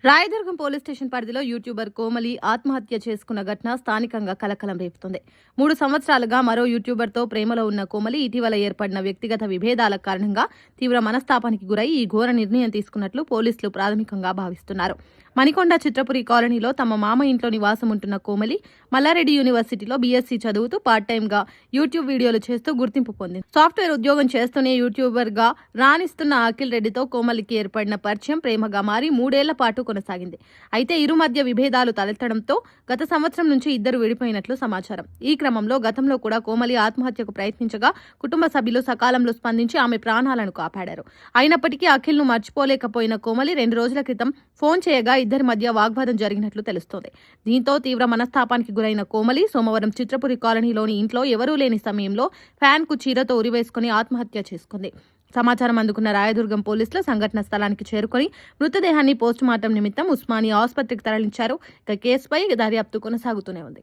Rayadurgam police station పరిధిలో YouTuber Komali ఆత్మహత్య చేసుకున్న ఘటన స్థానికంగా కలకలం రేపుతోంది. 3 సంవత్సరాలుగా మరో యూట్యూబర్తో ప్రేమలో ఉన్న కోమలి ఇటీవల ఏర్పడిన వ్యక్తిగత విభేదాల కారణంగా తీవ్ర మనస్తాపానికి గురై ఈ ఘోర నిర్ణయం తీసుకున్నట్లు పోలీసులు ప్రాథమికంగా భావిస్తున్నారు. మణికొండ చిత్రపురి కాలనీలో తమ మామ ఇంట్లో నివాసం ఉంటున్న కోమలి మల్లారెడ్డి యూనివర్సిటీలో బీఎస్సీ చదువుతూ పార్ట్ టైంగా యూట్యూబ్ వీడియోలు చేస్తూ గుర్తింపు పొందింది. సాఫ్ట్వేర్ ఉద్యోగం చేస్తూనే యూట్యూబర్గా రాణిస్తున్న అఖిల్ రెడ్డితో కోమలికి ఏర్పడిన పరిచయం ప్రేమగా మారి 3 ఏళ్ల పాటు కొనసాగింది. అయితే ఇరు మధ్య విభేదాలు తలెత్తడంతో గత సంవత్సరం నుంచి ఇద్దరు విడిపోయినట్లు సమాచారం. ఈ క్రమంలో గతంలో కూడా కోమలి ఆత్మహత్యకు ప్రయత్నించగా కుటుంబ సభ్యులు సకాలంలో స్పందించి ఆమె ప్రాణాలను కాపాడారు. అయినప్పటికీ అఖిల్ను మర్చిపోలేకపోయిన కోమలి 2 రోజుల క్రితం ఫోన్ చేయగా ఇద్దరి మధ్య వాగ్వాదం జరిగినట్లు తెలుస్తోంది. దీంతో తీవ్ర మనస్తాపానికి గురైన కోమలి సోమవారం చిత్రపురి కాలనీలోని ఇంట్లో ఎవరూ లేని సమయంలో ఫ్యాన్కు చీరతో ఉరివేసుకుని ఆత్మహత్య చేసుకుంది. సమాచారం అందుకున్న రాయదుర్గం పోలీసులు సంఘటన స్థలానికి చేరుకుని మృతదేహాన్ని పోస్టుమార్టం నిమిత్తం ఉస్మానియా ఆసుపత్రికి తరలించారు. ఇక కేసుపై దర్యాప్తు కొనసాగుతూనే ఉంది.